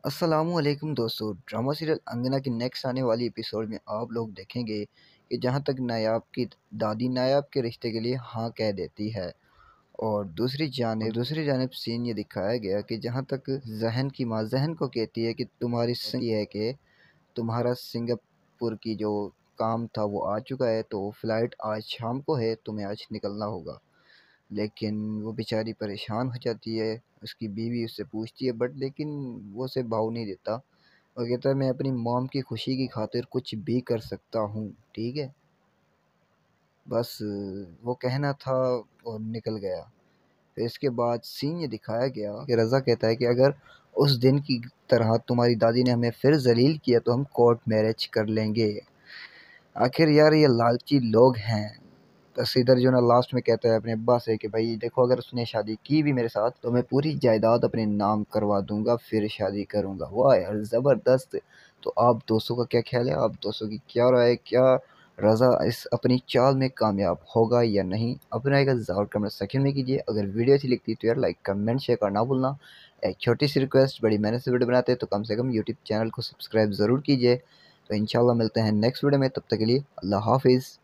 अस्सलामुअलैकुम दोस्तों। Drama serial अंगना की नेक्स्ट आने वाली एपिसोड में आप लोग देखेंगे कि जहां तक नायाब की दादी नायाब के रिश्ते के लिए हाँ कह देती है, और दूसरी जानिब सीन ये दिखाया गया कि जहां तक जहन की माँ जहन को कहती है कि ये है कि तुम्हारा सिंगापुर की जो काम था वो आ चुका है, तो फ्लाइट आज शाम को है, तुम्हें आज निकलना होगा। लेकिन वो बेचारी परेशान हो जाती है। उसकी बीवी उससे पूछती है, बट लेकिन वो उसे भाव नहीं देता और कहता है मैं अपनी मॉम की खुशी की खातिर कुछ भी कर सकता हूँ, ठीक है। बस वो कहना था और निकल गया। फिर इसके बाद सीन ये दिखाया गया कि रज़ा कहता है कि अगर उस दिन की तरह तुम्हारी दादी ने हमें फिर जलील किया तो हम कोर्ट मैरिज कर लेंगे। आखिर यार ये लालची लोग हैं। बस इधर जो ना लास्ट में कहता है अपने अब्बा से कि भाई देखो, अगर उसने शादी की भी मेरे साथ तो मैं पूरी जायदाद अपने नाम करवा दूंगा, फिर शादी करूंगा। वाह यार, जबरदस्त। तो आप दोस्तों का क्या ख्याल है? आप दोस्तों की क्या राय है? क्या रज़ा इस अपनी चाल में कामयाब होगा या नहीं? अपना एक ज़रूर कमेंट सेक्शन में कीजिए। अगर वीडियो अच्छी लगती है तो यार लाइक कमेंट शेयर करना ना भूलना। एक छोटी सी रिक्वेस्ट, बड़ी मेहनत से वीडियो बनाते हैं तो कम से कम यूट्यूब चैनल को सब्सक्राइब ज़रूर कीजिए। तो इंशाल्लाह मिलते हैं नेक्स्ट वीडियो में, तब तक के लिए अल्लाह हाफिज़।